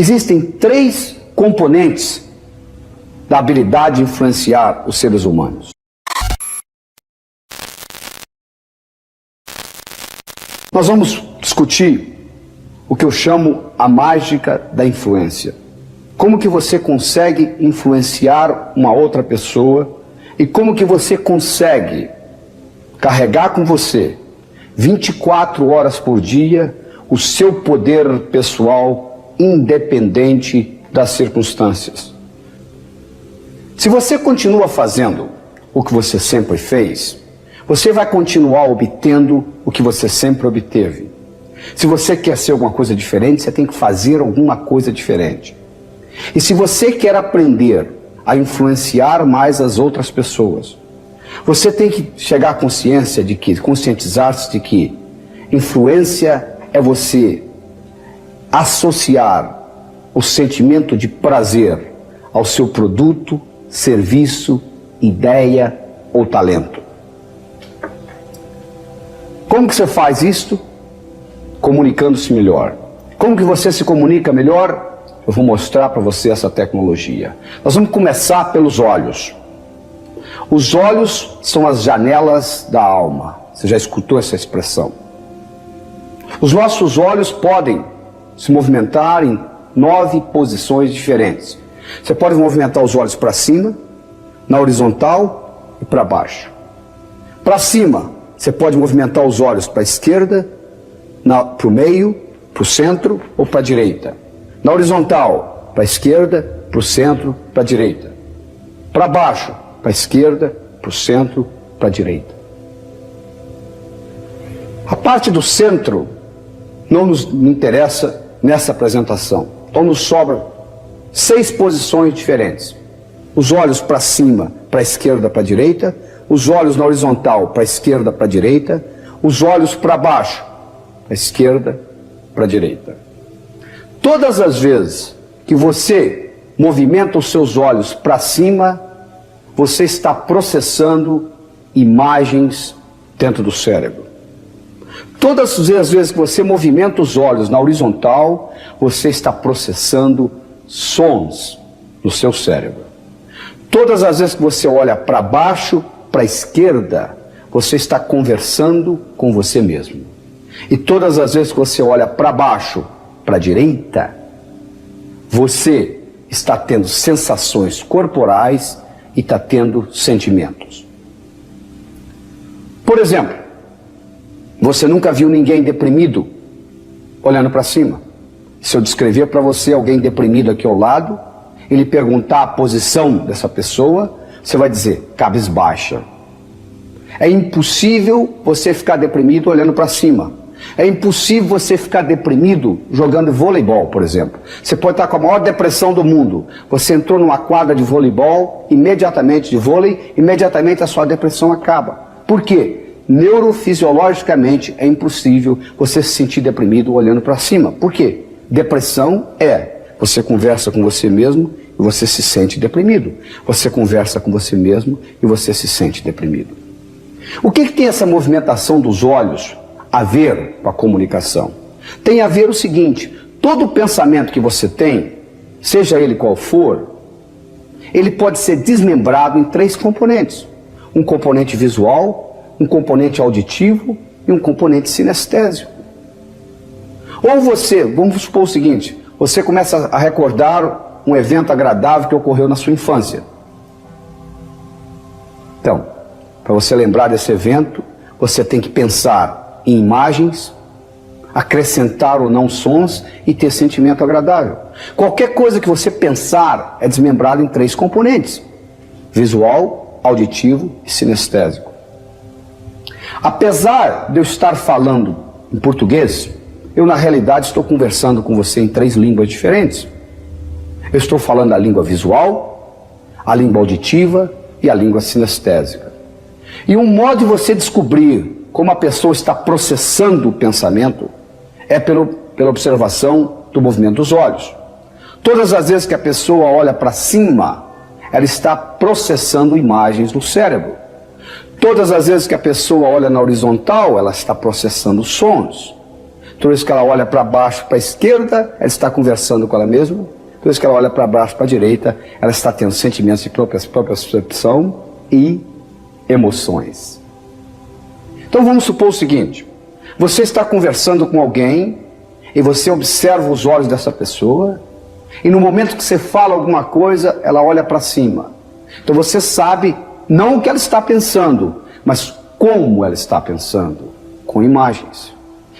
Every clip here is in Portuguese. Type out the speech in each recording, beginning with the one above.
Existem 3 componentes da habilidade de influenciar os seres humanos. Nós vamos discutir o que eu chamo a mágica da influência. Como que você consegue influenciar uma outra pessoa e como que você consegue carregar com você 24 horas por dia o seu poder pessoal independente das circunstâncias. Se você continua fazendo o que você sempre fez, você vai continuar obtendo o que você sempre obteve. Se você quer ser alguma coisa diferente, você tem que fazer alguma coisa diferente. E se você quer aprender a influenciar mais as outras pessoas, você tem que chegar à consciência de que, conscientizar-se de que influência é você associar o sentimento de prazer ao seu produto, serviço, ideia ou talento. Como que você faz isto? Comunicando-se melhor. Como que você se comunica melhor? Eu vou mostrar para você essa tecnologia. Nós vamos começar pelos olhos. Os olhos são as janelas da alma. Você já escutou essa expressão? Os nossos olhos podem se movimentar em 9 posições diferentes. Você pode movimentar os olhos para cima, na horizontal e para baixo. Para cima, você pode movimentar os olhos para a esquerda, para o meio, para o centro ou para a direita. Na horizontal, para a esquerda, para o centro, para a direita. Para baixo, para a esquerda, para o centro, para a direita. A parte do centro não nos interessa nessa apresentação. Então nos sobra 6 posições diferentes. Os olhos para cima, para a esquerda, para a direita. Os olhos na horizontal, para a esquerda, para a direita. Os olhos para baixo, para a esquerda, para a direita. Todas as vezes que você movimenta os seus olhos para cima, você está processando imagens dentro do cérebro. Todas as vezes que você movimenta os olhos na horizontal, você está processando sons no seu cérebro. Todas as vezes que você olha para baixo, para a esquerda, você está conversando com você mesmo. E todas as vezes que você olha para baixo, para a direita, você está tendo sensações corporais e está tendo sentimentos. Por exemplo, você nunca viu ninguém deprimido olhando para cima. Se eu descrever para você alguém deprimido aqui ao lado, e lhe perguntar a posição dessa pessoa, você vai dizer, cabisbaixa. É impossível você ficar deprimido olhando para cima. É impossível você ficar deprimido jogando voleibol, por exemplo. Você pode estar com a maior depressão do mundo. Você entrou numa quadra de voleibol, imediatamente de vôlei, imediatamente a sua depressão acaba. Por quê? Neurofisiologicamente é impossível você se sentir deprimido olhando para cima. Por quê? Depressão você conversa com você mesmo e você se sente deprimido. Você conversa com você mesmo e você se sente deprimido. O que tem essa movimentação dos olhos a ver com a comunicação? Tem a ver o seguinte: todo pensamento que você tem, seja ele qual for, ele pode ser desmembrado em 3 componentes. Um componente visual, um componente auditivo e um componente sinestésico. Ou você, vamos supor o seguinte, você começa a recordar um evento agradável que ocorreu na sua infância. Então, para você lembrar desse evento, você tem que pensar em imagens, acrescentar ou não sons e ter sentimento agradável. Qualquer coisa que você pensar é desmembrado em 3 componentes: visual, auditivo e sinestésico. Apesar de eu estar falando em português, eu na realidade estou conversando com você em 3 línguas diferentes. Eu estou falando a língua visual, a língua auditiva e a língua sinestésica. E um modo de você descobrir como a pessoa está processando o pensamento é pela observação do movimento dos olhos. Todas as vezes que a pessoa olha para cima, ela está processando imagens no cérebro. Todas as vezes que a pessoa olha na horizontal, ela está processando sons. Toda vez que ela olha para baixo, para a esquerda, ela está conversando com ela mesma. Toda vez que ela olha para baixo, para a direita, ela está tendo sentimentos de própria percepção e emoções. Então vamos supor o seguinte: você está conversando com alguém e você observa os olhos dessa pessoa, e no momento que você fala alguma coisa, ela olha para cima. Então você sabe não o que ela está pensando, mas como ela está pensando, com imagens.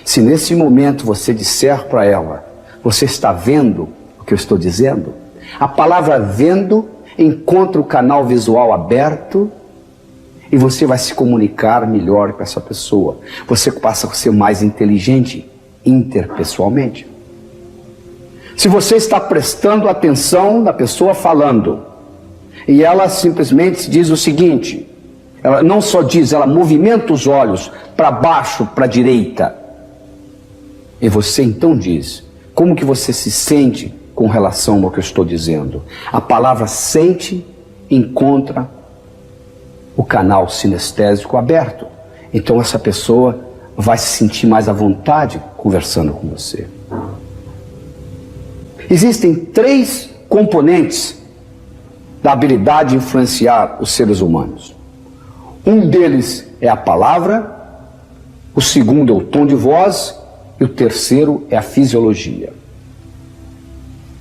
Se nesse momento você disser para ela: você está vendo o que eu estou dizendo? A palavra vendo encontra o canal visual aberto e você vai se comunicar melhor com essa pessoa. Você passa a ser mais inteligente interpessoalmente. Se você está prestando atenção na pessoa falando e ela simplesmente diz o seguinte, ela não só diz, ela movimenta os olhos para baixo, para a direita, e você então diz: como que você se sente com relação ao que eu estou dizendo? A palavra sente encontra o canal sinestésico aberto. Então essa pessoa vai se sentir mais à vontade conversando com você. Existem 3 componentes da habilidade de influenciar os seres humanos. Um deles é a palavra, o segundo é o tom de voz e o terceiro é a fisiologia.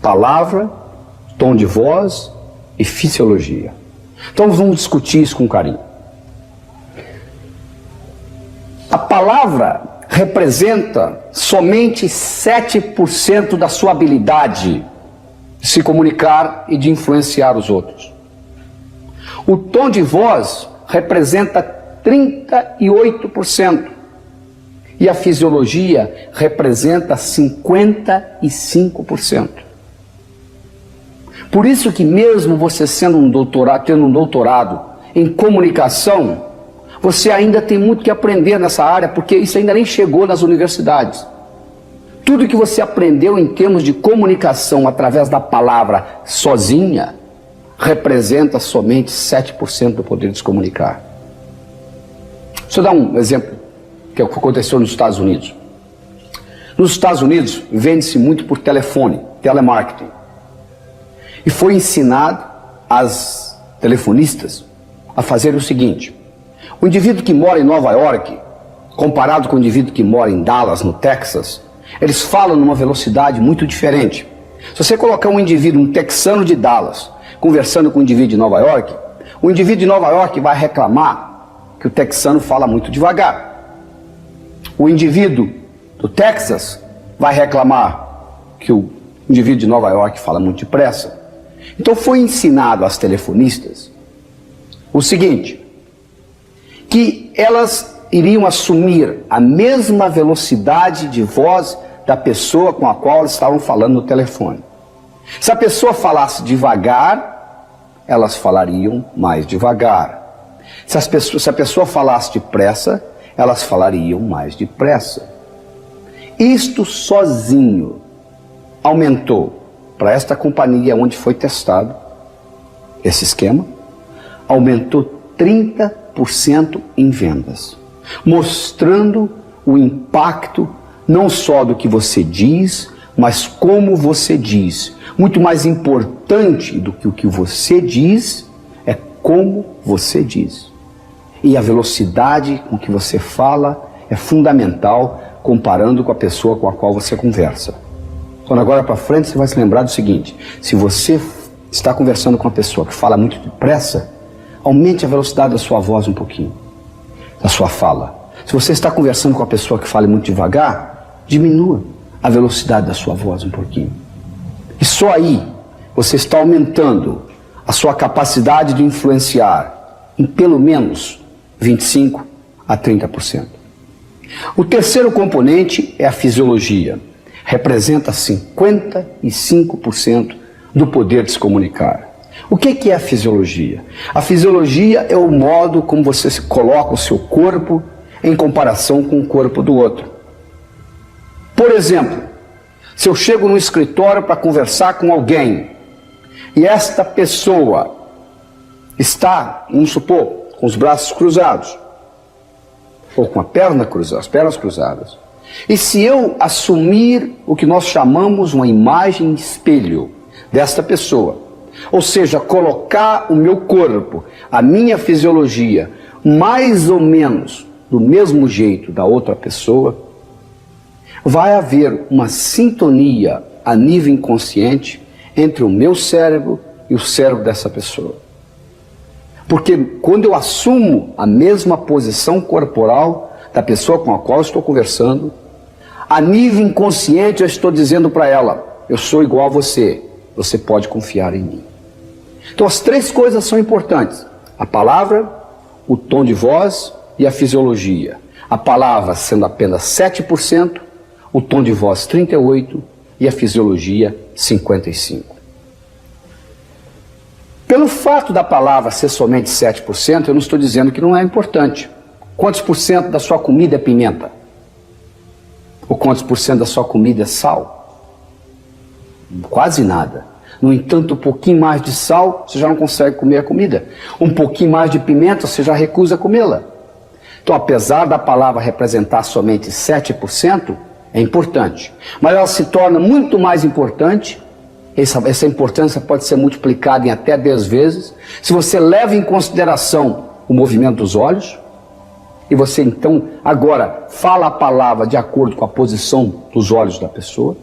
Palavra, tom de voz e fisiologia. Então vamos discutir isso com carinho. A palavra representa somente 7% da sua habilidade de se comunicar e de influenciar os outros. O tom de voz representa 38% e a fisiologia representa 55%. Por isso que mesmo você sendo tendo um doutorado em comunicação, você ainda tem muito que aprender nessa área, porque isso ainda nem chegou nas universidades. Tudo que você aprendeu em termos de comunicação através da palavra sozinha, representa somente 7% do poder de se comunicar. Deixa eu dar um exemplo que aconteceu nos Estados Unidos. Nos Estados Unidos, vende-se muito por telefone, telemarketing. E foi ensinado às telefonistas a fazer o seguinte: o indivíduo que mora em Nova York, comparado com o indivíduo que mora em Dallas, no Texas, eles falam numa velocidade muito diferente. Se você colocar um indivíduo, um texano de Dallas, conversando com um indivíduo de Nova York, o indivíduo de Nova York vai reclamar que o texano fala muito devagar. O indivíduo do Texas vai reclamar que o indivíduo de Nova York fala muito depressa. Então foi ensinado às telefonistas o seguinte, que elas iriam assumir a mesma velocidade de voz da pessoa com a qual elas estavam falando no telefone. Se a pessoa falasse devagar, elas falariam mais devagar. Se a pessoa falasse depressa, elas falariam mais depressa. Isto sozinho aumentou para esta companhia onde foi testado esse esquema, aumentou 30% em vendas, mostrando o impacto não só do que você diz, mas como você diz. Muito mais importante do que o que você diz é como você diz. E a velocidade com que você fala é fundamental comparando com a pessoa com a qual você conversa. Então agora para frente você vai se lembrar do seguinte: se você está conversando com uma pessoa que fala muito depressa, aumente a velocidade da sua voz um pouquinho, da sua fala. Se você está conversando com uma pessoa que fala muito devagar, diminua a velocidade da sua voz um pouquinho. E só aí você está aumentando a sua capacidade de influenciar em pelo menos 25% a 30%. O terceiro componente é a fisiologia. Representa 55% do poder de se comunicar. O que é a fisiologia? A fisiologia é o modo como você coloca o seu corpo em comparação com o corpo do outro. Por exemplo, se eu chego no escritório para conversar com alguém e esta pessoa está, vamos supor, com os braços cruzados ou com a perna cruzada, as pernas cruzadas, E se eu assumir o que nós chamamos uma imagem espelho desta pessoa, ou seja, colocar o meu corpo, a minha fisiologia, mais ou menos do mesmo jeito da outra pessoa, vai haver uma sintonia a nível inconsciente entre o meu cérebro e o cérebro dessa pessoa. Porque quando eu assumo a mesma posição corporal da pessoa com a qual eu estou conversando, a nível inconsciente eu estou dizendo para ela, eu sou igual a você, você pode confiar em mim. Então as três coisas são importantes: a palavra, o tom de voz e a fisiologia. A palavra sendo apenas 7%, o tom de voz 38% e a fisiologia 55%. Pelo fato da palavra ser somente 7%, eu não estou dizendo que não é importante. Quantos por cento da sua comida é pimenta? Ou quantos por cento da sua comida é sal? Quase nada. No entanto, um pouquinho mais de sal, você já não consegue comer a comida. Um pouquinho mais de pimenta, você já recusa comê-la. Então, apesar da palavra representar somente 7%, é importante. Mas ela se torna muito mais importante. Essa importância pode ser multiplicada em até 10 vezes, se você leva em consideração o movimento dos olhos, e você então agora fala a palavra de acordo com a posição dos olhos da pessoa,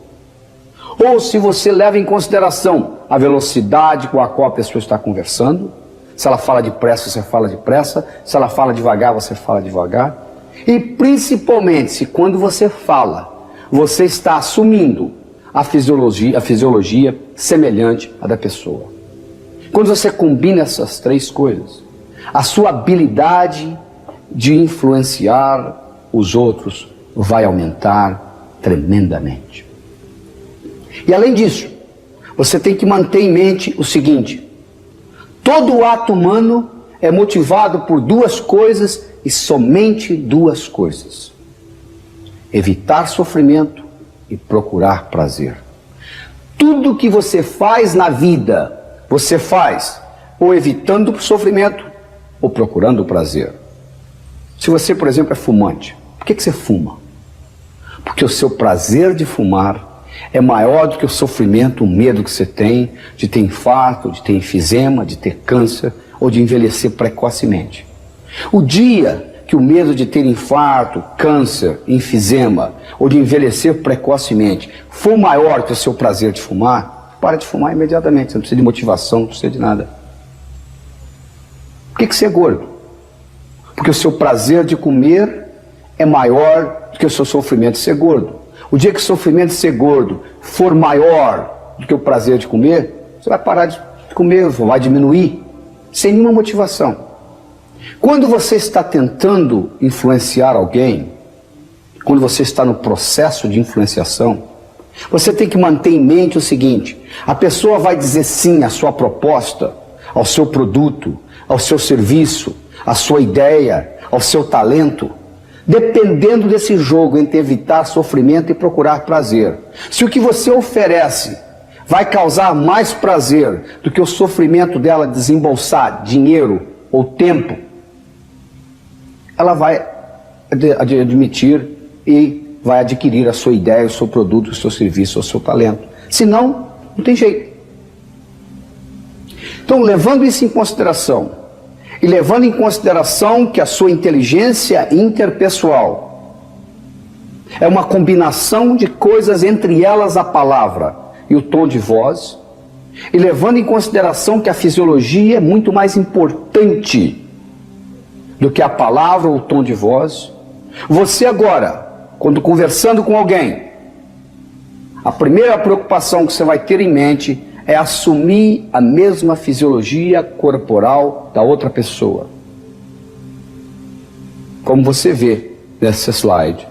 ou se você leva em consideração a velocidade com a qual a pessoa está conversando, se ela fala depressa, você fala depressa, se ela fala devagar, você fala devagar, e principalmente se quando você fala, você está assumindo a fisiologia semelhante à da pessoa. Quando você combina essas três coisas, a sua habilidade de influenciar os outros vai aumentar tremendamente. E além disso, você tem que manter em mente o seguinte: todo ato humano é motivado por duas coisas e somente duas coisas: evitar sofrimento e procurar prazer. Tudo que você faz na vida, você faz ou evitando o sofrimento ou procurando o prazer. Se você, por exemplo, é fumante, por que você fuma? Porque o seu prazer de fumar é maior do que o sofrimento, o medo que você tem de ter infarto, de ter enfisema, de ter câncer ou de envelhecer precocemente. O dia que o medo de ter infarto, câncer, enfisema ou de envelhecer precocemente for maior que o seu prazer de fumar, para de fumar imediatamente. Você não precisa de motivação, não precisa de nada. Por que você é gordo? Porque o seu prazer de comer é maior do que o seu sofrimento de ser gordo. O dia que o sofrimento de ser gordo for maior do que o prazer de comer, você vai parar de comer, vai diminuir, sem nenhuma motivação. Quando você está tentando influenciar alguém, quando você está no processo de influenciação, você tem que manter em mente o seguinte: a pessoa vai dizer sim à sua proposta, ao seu produto, ao seu serviço, à sua ideia, ao seu talento, dependendo desse jogo entre evitar sofrimento e procurar prazer. Se o que você oferece vai causar mais prazer do que o sofrimento dela desembolsar dinheiro ou tempo, ela vai admitir e vai adquirir a sua ideia, o seu produto, o seu serviço, o seu talento. Senão, não tem jeito. Então, levando isso em consideração, e levando em consideração que a sua inteligência interpessoal é uma combinação de coisas, entre elas a palavra e o tom de voz, e levando em consideração que a fisiologia é muito mais importante do que a palavra ou o tom de voz, você agora, quando conversando com alguém, a primeira preocupação que você vai ter em mente é assumir a mesma fisiologia corporal da outra pessoa. Como você vê nesse slide,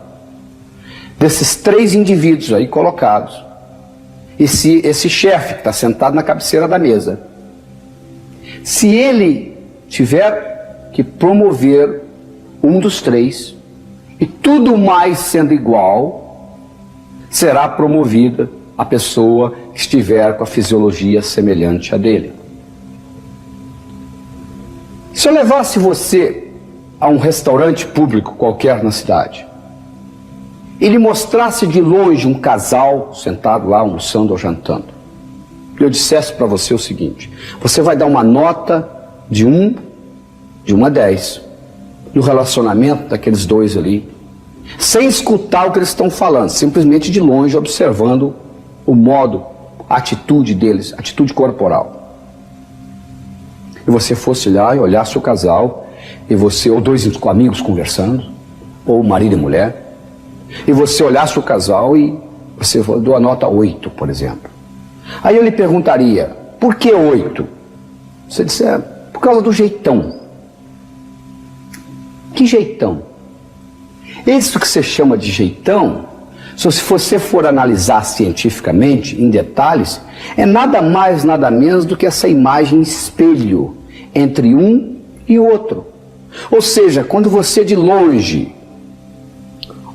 desses três indivíduos aí colocados, esse chefe que está sentado na cabeceira da mesa, se ele tiver que promover um dos três, e tudo mais sendo igual, será promovida a pessoa que estiver com a fisiologia semelhante à dele. Se eu levasse você a um restaurante público qualquer na cidade, e lhe mostrasse de longe um casal sentado lá almoçando ou jantando, e eu dissesse para você o seguinte: você vai dar uma nota de 1 a 10 no relacionamento daqueles dois ali, sem escutar o que eles estão falando, simplesmente de longe observando o modo, a atitude deles, a atitude corporal. E você fosse lá e olhasse o casal, e você, ou dois amigos conversando, ou marido e mulher, e você olhasse o casal e você deu a nota 8, por exemplo. Aí eu lhe perguntaria: por que 8? Você disser: por causa do jeitão. Que jeitão? Isso que você chama de jeitão, se você for analisar cientificamente, em detalhes, é nada mais, nada menos do que essa imagem espelho entre um e outro. Ou seja, quando você de longe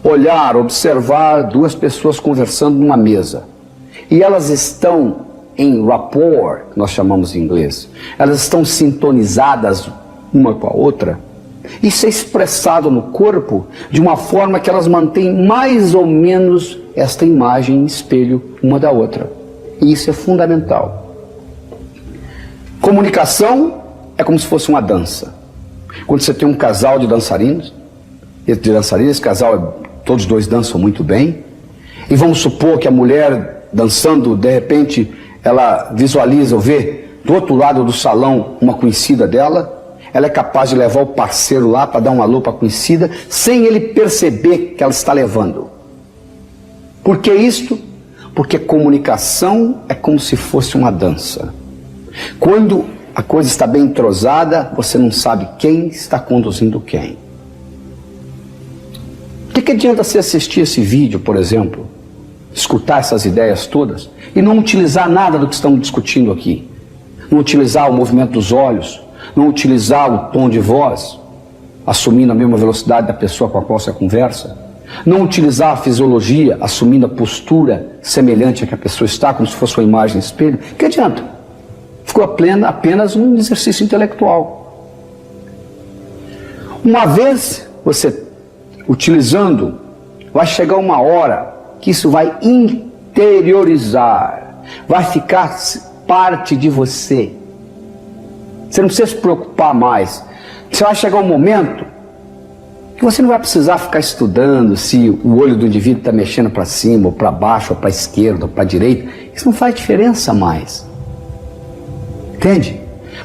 olhar, observar duas pessoas conversando numa mesa, e elas estão em rapport, que nós chamamos em inglês, elas estão sintonizadas uma com a outra, isso é expressado no corpo de uma forma que elas mantêm mais ou menos esta imagem em espelho uma da outra. E isso é fundamental. Comunicação é como se fosse uma dança. Quando você tem um casal de dançarinos, esse casal, todos dois dançam muito bem, e vamos supor que a mulher dançando, de repente, ela visualiza ou vê do outro lado do salão uma conhecida dela, ela é capaz de levar o parceiro lá para dar um alô para a conhecida, sem ele perceber que ela está levando. Por que isto? Porque comunicação é como se fosse uma dança. Quando a coisa está bem entrosada, você não sabe quem está conduzindo quem. O que adianta você assistir esse vídeo, por exemplo, escutar essas ideias todas, e não utilizar nada do que estamos discutindo aqui? Não utilizar o movimento dos olhos, não utilizar o tom de voz, assumindo a mesma velocidade da pessoa com a qual você conversa, não utilizar a fisiologia, assumindo a postura semelhante a que a pessoa está, como se fosse uma imagem espelho. Que adianta? Ficou apenas um exercício intelectual. Uma vez você utilizando, vai chegar uma hora que isso vai interiorizar, vai ficar parte de você. Você não precisa se preocupar mais. Você vai chegar um momento que você não vai precisar ficar estudando se o olho do indivíduo está mexendo para cima, ou para baixo, ou para a esquerda, ou para a direita. Isso não faz diferença mais. Entende?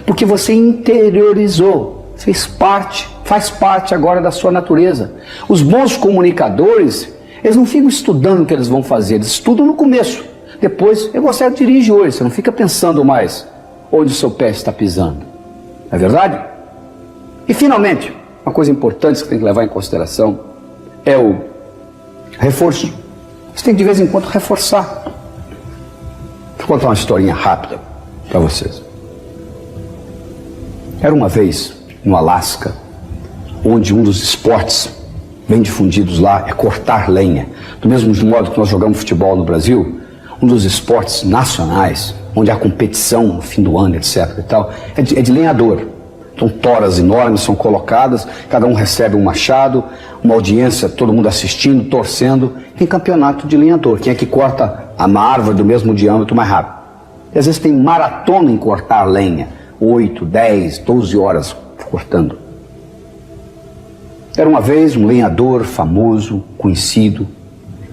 Porque você interiorizou, faz parte agora da sua natureza. Os bons comunicadores, eles não ficam estudando o que eles vão fazer, eles estudam no começo. Depois, você dirige hoje, você não fica pensando mais onde o seu pé está pisando. Não é verdade? E finalmente, uma coisa importante que você tem que levar em consideração é o reforço. Você tem que de vez em quando reforçar. Vou contar uma historinha rápida para vocês. Era uma vez no Alasca, onde um dos esportes bem difundidos lá é cortar lenha. Do mesmo modo que nós jogamos futebol no Brasil, um dos esportes nacionais, onde há competição no fim do ano, etc. e tal, é de lenhador. Então toras enormes são colocadas, cada um recebe um machado, uma audiência, todo mundo assistindo, torcendo. Tem campeonato de lenhador, quem é que corta uma árvore do mesmo diâmetro mais rápido. E às vezes tem maratona em cortar lenha, 8, 10, 12 horas cortando. Era uma vez um lenhador famoso, conhecido,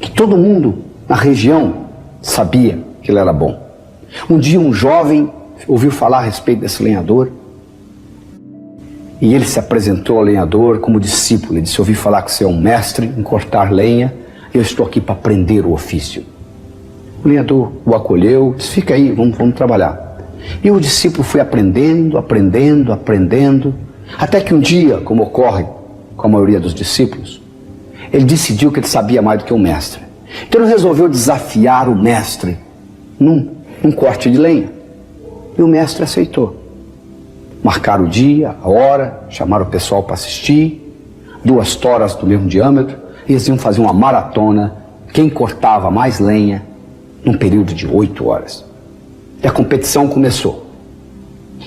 que todo mundo na região sabia que ele era bom. Um dia um jovem ouviu falar a respeito desse lenhador e ele se apresentou ao lenhador como discípulo. Ele disse: ouvi falar que você é um mestre em cortar lenha e eu estou aqui para aprender o ofício. O lenhador o acolheu, disse: fica aí, vamos trabalhar. E o discípulo foi aprendendo, até que um dia, como ocorre com a maioria dos discípulos, ele decidiu que ele sabia mais do que o mestre. Então ele resolveu desafiar o mestre num corte de lenha. E o mestre aceitou. Marcaram o dia, a hora, chamaram o pessoal para assistir, 2 toras do mesmo diâmetro, e eles iam fazer uma maratona, quem cortava mais lenha, num período de 8 horas. E a competição começou.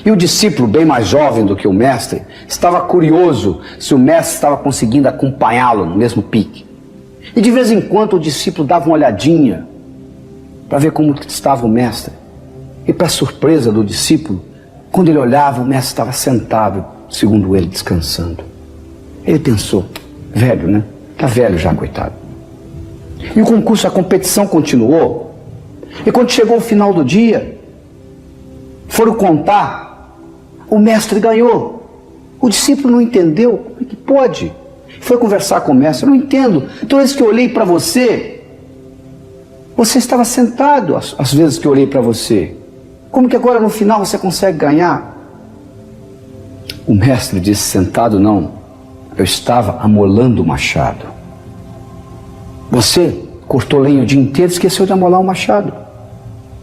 E o discípulo, bem mais jovem do que o mestre, estava curioso se o mestre estava conseguindo acompanhá-lo no mesmo pique. E de vez em quando o discípulo dava uma olhadinha para ver como estava o mestre. E para surpresa do discípulo, quando ele olhava, o mestre estava sentado, segundo ele, descansando. Ele pensou, velho, né? Está velho já, coitado. E o concurso, a competição continuou. E quando chegou o final do dia, foram contar, o mestre ganhou. O discípulo não entendeu, como é que pode? Foi conversar com o mestre, eu não entendo. Todas as vezes que eu olhei para você, você estava sentado, as vezes que eu olhei para você. Como que agora no final você consegue ganhar? O mestre disse, sentado não, eu estava amolando o machado. Você cortou lenha o dia inteiro e esqueceu de amolar o machado.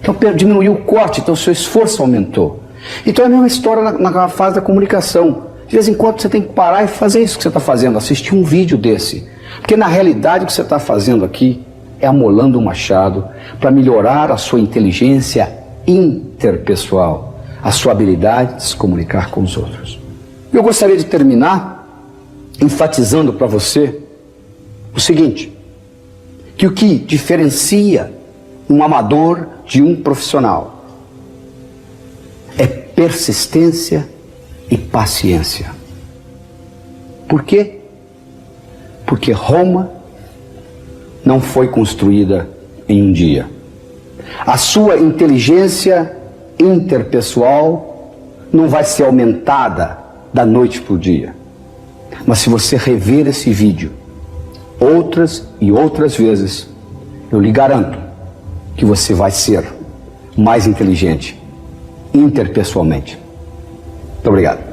Então diminuiu o corte, então o seu esforço aumentou. Então é a mesma história na fase da comunicação. De vez em quando você tem que parar e fazer isso que você está fazendo, assistir um vídeo desse. Porque na realidade o que você está fazendo aqui é amolando o machado para melhorar a sua inteligência interpessoal, a sua habilidade de se comunicar com os outros. Eu gostaria de terminar enfatizando para você o seguinte, que o que diferencia um amador de um profissional é persistência e paciência. Por quê? Porque Roma não foi construída em um dia. A sua inteligência interpessoal não vai ser aumentada da noite para o dia. Mas se você rever esse vídeo outras e outras vezes, eu lhe garanto que você vai ser mais inteligente interpessoalmente. Muito obrigado.